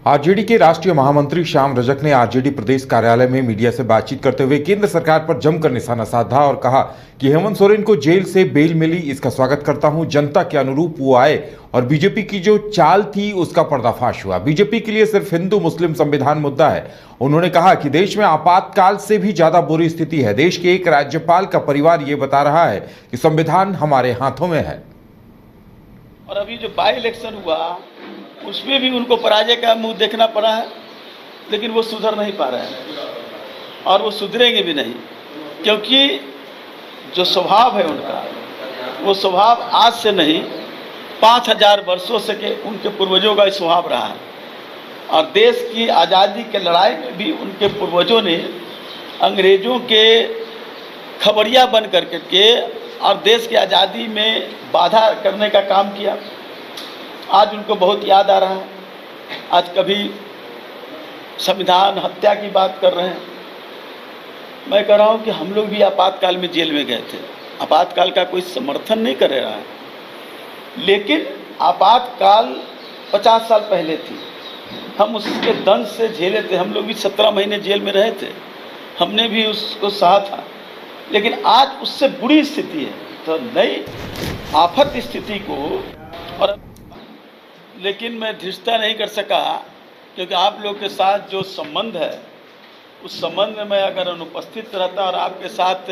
RJD के राष्ट्रीय महामंत्री श्याम रजक ने आरजेडी प्रदेश कार्यालय में मीडिया से बातचीत करते हुए केंद्र सरकार पर जमकर निशाना साधा और कहा कि हेमंत सोरेन को जेल से बेल मिली, इसका स्वागत करता हूं। जनता के अनुरूप वो आए और बीजेपी की जो चाल थी उसका पर्दाफाश हुआ। बीजेपी के लिए सिर्फ हिंदू मुस्लिम संविधान मुद्दा है। उन्होंने कहा कि देश में आपातकाल से भी ज्यादा बुरी स्थिति है। देश के एक राज्यपाल का परिवार ये बता रहा है कि संविधान हमारे हाथों में है। और अभी जो बाई इलेक्शन हुआ उसमें भी उनको पराजय का मुंह देखना पड़ा है, लेकिन वो सुधर नहीं पा रहे हैं और वो सुधरेंगे भी नहीं, क्योंकि जो स्वभाव है उनका, वो स्वभाव आज से नहीं 5000 वर्षों से के उनके पूर्वजों का स्वभाव रहा है। और देश की आज़ादी के लड़ाई में भी उनके पूर्वजों ने अंग्रेज़ों के खबरिया बन करके और देश की आज़ादी में बाधा करने का काम किया। आज उनको बहुत याद आ रहा है। आज कभी संविधान हत्या की बात कर रहे हैं। मैं कह रहा हूं कि हम लोग भी आपातकाल में जेल में गए थे। आपातकाल का कोई समर्थन नहीं कर रहा है, लेकिन आपातकाल 50 साल पहले थी। हम उसके दंश से झेले थे। हम लोग भी 17 महीने जेल में रहे थे, हमने भी उसको सहा था। लेकिन आज उससे बुरी स्थिति है, तो नई आफत स्थिति को। और लेकिन मैं धृष्टता नहीं कर सका, क्योंकि आप लोग के साथ जो संबंध है उस संबंध में मैं अगर अनुपस्थित रहता और आपके साथ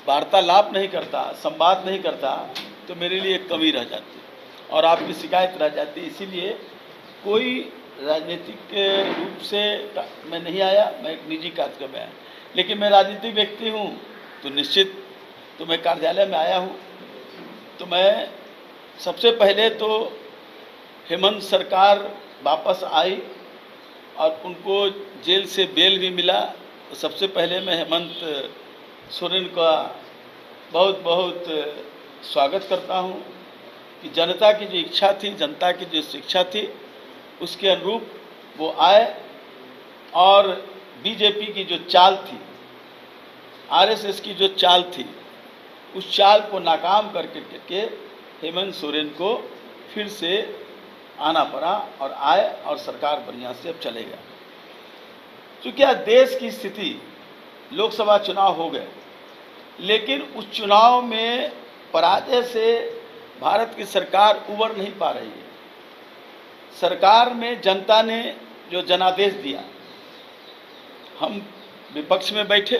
वार्तालाप नहीं करता, संवाद नहीं करता, तो मेरे लिए एक कमी रह जाती और आपकी शिकायत रह जाती। इसीलिए कोई राजनीतिक रूप से मैं नहीं आया, मैं एक निजी कार्यक्रम में आया। लेकिन मैं राजनीतिक व्यक्ति हूँ, तो निश्चित तो मैं कार्यालय में आया हूँ। तो मैं सबसे पहले तो हेमंत सरकार वापस आई और उनको जेल से बेल भी मिला, तो सबसे पहले मैं हेमंत सोरेन का बहुत बहुत स्वागत करता हूं कि जनता की जो इच्छा थी, जनता की जो शिक्षा थी, उसके अनुरूप वो आए और बीजेपी की जो चाल थी, आरएसएस की जो चाल थी, उस चाल को नाकाम करके हेमंत सोरेन को फिर से आना पड़ा और आए और सरकार बढ़िया से अब चलेगा। क्योंकि आज देश की स्थिति, लोकसभा चुनाव हो गए, लेकिन उस चुनाव में पराजय से भारत की सरकार उबर नहीं पा रही है। सरकार में जनता ने जो जनादेश दिया, हम विपक्ष में बैठे,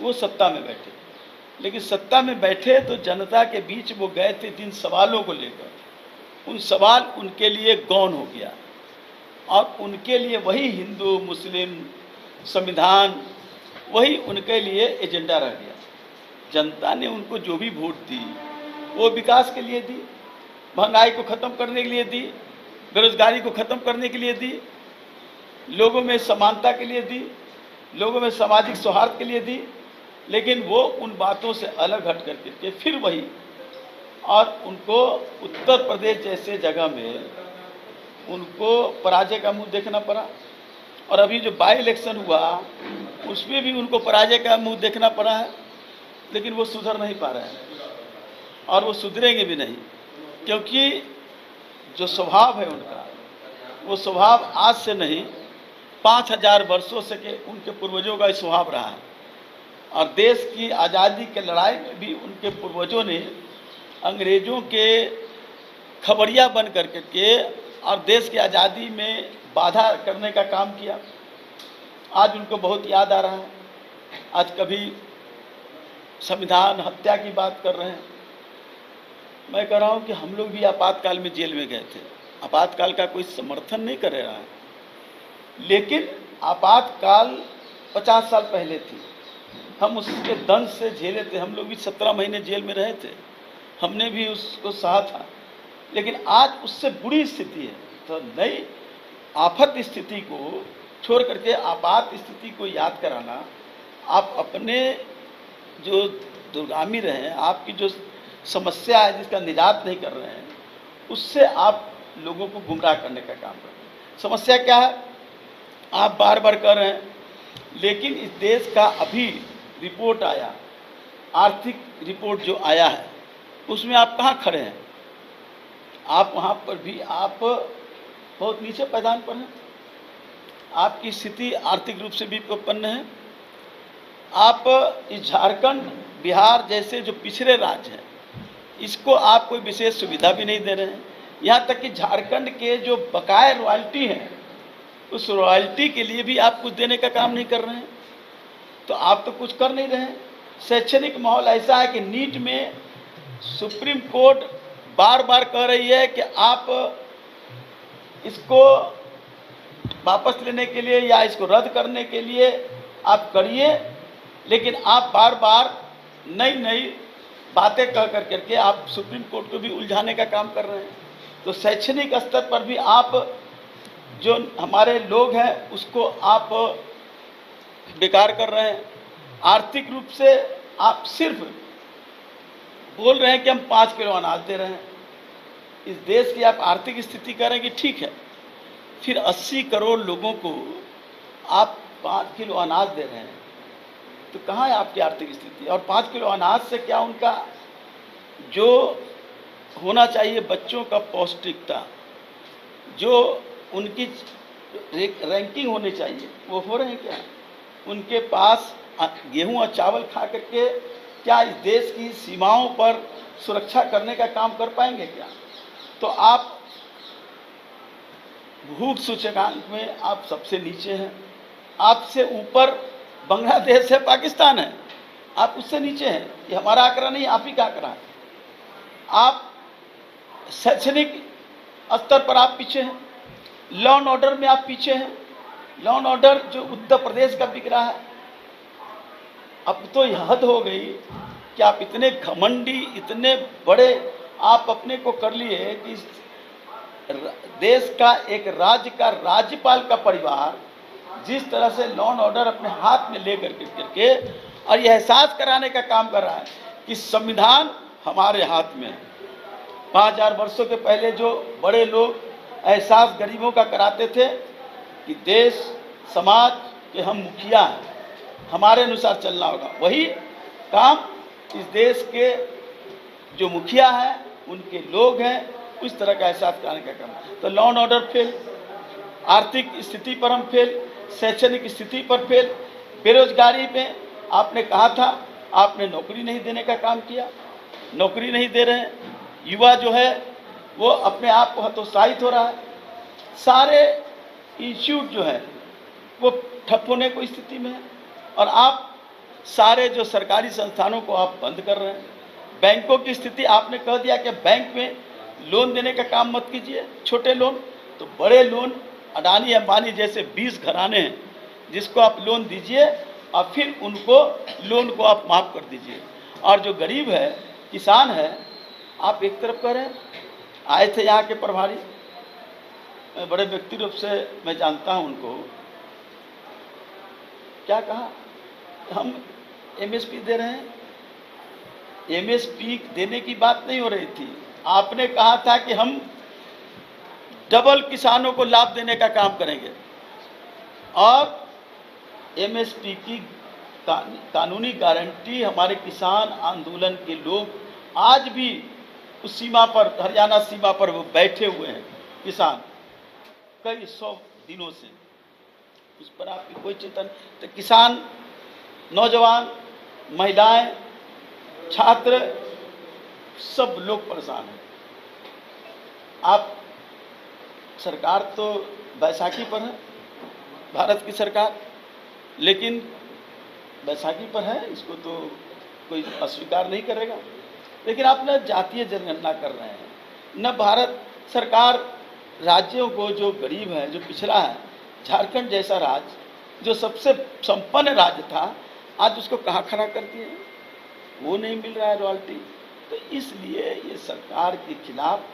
वो सत्ता में बैठे, लेकिन सत्ता में बैठे तो जनता के बीच वो गए थे जिन सवालों को लेकर, उन सवाल उनके लिए गौण हो गया और उनके लिए वही हिंदू मुस्लिम संविधान, वही उनके लिए एजेंडा रह गया। जनता ने उनको जो भी वोट दी वो विकास के लिए दी, महंगाई को ख़त्म करने के लिए दी, बेरोजगारी को ख़त्म करने के लिए दी, लोगों में समानता के लिए दी, लोगों में सामाजिक सौहार्द के लिए दी। लेकिन वो उन बातों से अलग हट करके फिर वही, और उनको उत्तर प्रदेश जैसे जगह में उनको पराजय का मुंह देखना पड़ा। और अभी जो बाई इलेक्शन हुआ उसमें भी उनको पराजय का मुंह देखना पड़ा है, लेकिन वो सुधर नहीं पा रहे हैं और वो सुधरेंगे भी नहीं, क्योंकि जो स्वभाव है उनका, वो स्वभाव आज से नहीं 5000 वर्षों से के उनके पूर्वजों का स्वभाव रहा है। और देश की आज़ादी के लड़ाई में भी उनके पूर्वजों ने अंग्रेज़ों के खबरिया बन करके और देश की आज़ादी में बाधा करने का काम किया। आज उनको बहुत याद आ रहा है। आज कभी संविधान हत्या की बात कर रहे हैं। मैं कह रहा हूं कि हम लोग भी आपातकाल में जेल में गए थे। आपातकाल का कोई समर्थन नहीं कर रहा है, लेकिन आपातकाल 50 साल पहले थी। हम उसके दंश से झेले थे। हम लोग भी 17 महीने जेल में रहे थे, हमने भी उसको सहा था। लेकिन आज उससे बुरी स्थिति है, तो नई आफत स्थिति को छोड़ करके आपात स्थिति को याद कराना, आप अपने जो दुर्गामी रहे हैं, आपकी जो समस्या है जिसका निजात नहीं कर रहे हैं, उससे आप लोगों को गुमराह करने का काम कर रहे हैं। समस्या क्या है आप बार बार कर रहे हैं, लेकिन इस देश का अभी रिपोर्ट आया, आर्थिक रिपोर्ट जो आया है, उसमें आप कहाँ खड़े हैं? आप वहाँ पर भी आप बहुत नीचे पायदान पर हैं। आपकी स्थिति आर्थिक रूप से भी विपन्न है। आप इस झारखंड, बिहार जैसे जो पिछड़े राज्य हैं, इसको आप कोई विशेष सुविधा भी नहीं दे रहे हैं। यहाँ तक कि झारखंड के जो बकाया रॉयल्टी है, उस रॉयल्टी के लिए भी आप कुछ देने का काम नहीं कर रहे हैं। तो आप तो कुछ कर नहीं रहे हैं। शैक्षणिक माहौल ऐसा है कि नीट में सुप्रीम कोर्ट बार बार कह रही है कि आप इसको वापस लेने के लिए या इसको रद्द करने के लिए आप करिए, लेकिन आप बार बार नई नई बातें कह करके आप सुप्रीम कोर्ट को भी उलझाने का काम कर रहे हैं। तो शैक्षणिक स्तर पर भी आप जो हमारे लोग हैं उसको आप बेकार कर रहे हैं। आर्थिक रूप से आप सिर्फ बोल रहे हैं कि हम 5 किलो अनाज दे रहे हैं। इस देश की आप आर्थिक स्थिति करेंगे, ठीक है, फिर 80 करोड़ लोगों को आप 5 किलो अनाज दे रहे हैं, तो कहाँ है आपकी आर्थिक स्थिति? और 5 किलो अनाज से क्या उनका जो होना चाहिए बच्चों का पौष्टिकता, जो उनकी रैंकिंग होनी चाहिए, वो हो रहे हैं क्या? उनके पास गेहूं और चावल खा करके क्या इस देश की सीमाओं पर सुरक्षा करने का काम कर पाएंगे क्या? तो आप भूख सूचकांक में आप सबसे नीचे हैं। आपसे ऊपर बांग्लादेश है, पाकिस्तान है, आप उससे नीचे हैं। ये हमारा आंकड़ा नहीं, आप ही का आंकड़ा है। आप शैक्षणिक स्तर पर आप पीछे हैं। लॉ एंड ऑर्डर में आप पीछे हैं। लॉ एंड ऑर्डर जो उत्तर प्रदेश का बिक रहा है, अब तो यह हद हो गई कि आप इतने घमंडी, इतने बड़े आप अपने को कर लिए कि देश का एक राज्य का राज्यपाल का परिवार जिस तरह से लॉ एंड ऑर्डर अपने हाथ में लेकर के और यह एहसास कराने का काम कर रहा है कि संविधान हमारे हाथ में है। 5000 वर्षों के पहले जो बड़े लोग एहसास गरीबों का कराते थे कि देश समाज के हम मुखिया हैं, हमारे अनुसार चलना होगा, वही काम इस देश के जो मुखिया हैं, उनके लोग हैं, उस तरह का एहसास कराने का काम। तो लॉ एंड ऑर्डर फेल, आर्थिक स्थिति पर हम फेल, शैक्षणिक स्थिति पर फेल, बेरोजगारी में आपने कहा था, आपने नौकरी नहीं देने का काम किया, नौकरी नहीं दे रहे हैं। युवा जो है वो अपने आप को हतोत्साहित हो रहा है। सारे इंस्टीट्यूट जो है वो ठप होने को स्थिति में है और आप सारे जो सरकारी संस्थानों को आप बंद कर रहे हैं। बैंकों की स्थिति आपने कह दिया कि बैंक में लोन देने का काम मत कीजिए, छोटे लोन, तो बड़े लोन अडानी अंबानी जैसे 20 घराने हैं जिसको आप लोन दीजिए और फिर उनको लोन को आप माफ़ कर दीजिए। और जो गरीब है, किसान है, आप एक तरफ करें। आए थे यहाँ के प्रभारी, बड़े व्यक्ति रूप से मैं जानता हूँ उनको, क्या कहा, हम एमएसपी दे रहे हैं। एमएसपी देने की बात नहीं हो रही थी, आपने कहा था कि हम डबल किसानों को लाभ देने का काम करेंगे और एमएसपी की कानूनी गारंटी हमारे किसान आंदोलन के लोग आज भी उस सीमा पर, हरियाणा सीमा पर वो बैठे हुए हैं किसान कई 100 दिनों से, उस पर आपकी कोई चिंता नहीं। तो किसान, नौजवान, महिलाएं, छात्र, सब लोग परेशान हैं। आप सरकार तो बैसाखी पर है, भारत की सरकार, लेकिन बैसाखी पर है, इसको तो कोई अस्वीकार नहीं करेगा। लेकिन आप न जातीय जनगणना कर रहे हैं, न भारत सरकार राज्यों को, जो गरीब है, जो पिछड़ा है, झारखंड जैसा राज्य जो सबसे संपन्न राज्य था, आज उसको कहाँ खड़ा कर दिए, वो नहीं मिल रहा है रॉयल्टी। तो इसलिए ये सरकार के खिलाफ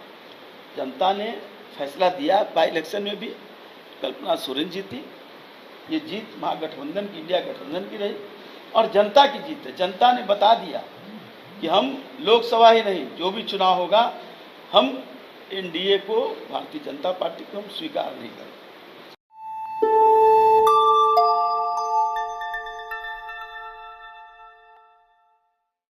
जनता ने फैसला दिया। बाई इलेक्शन में भी कल्पना सोरेन जीती। ये जीत महागठबंधन की, इंडिया गठबंधन की रही और जनता की जीत है। जनता ने बता दिया कि हम लोकसभा ही नहीं, जो भी चुनाव होगा, हम एनडीए को, भारतीय जनता पार्टी को हम स्वीकार नहीं करेंगे।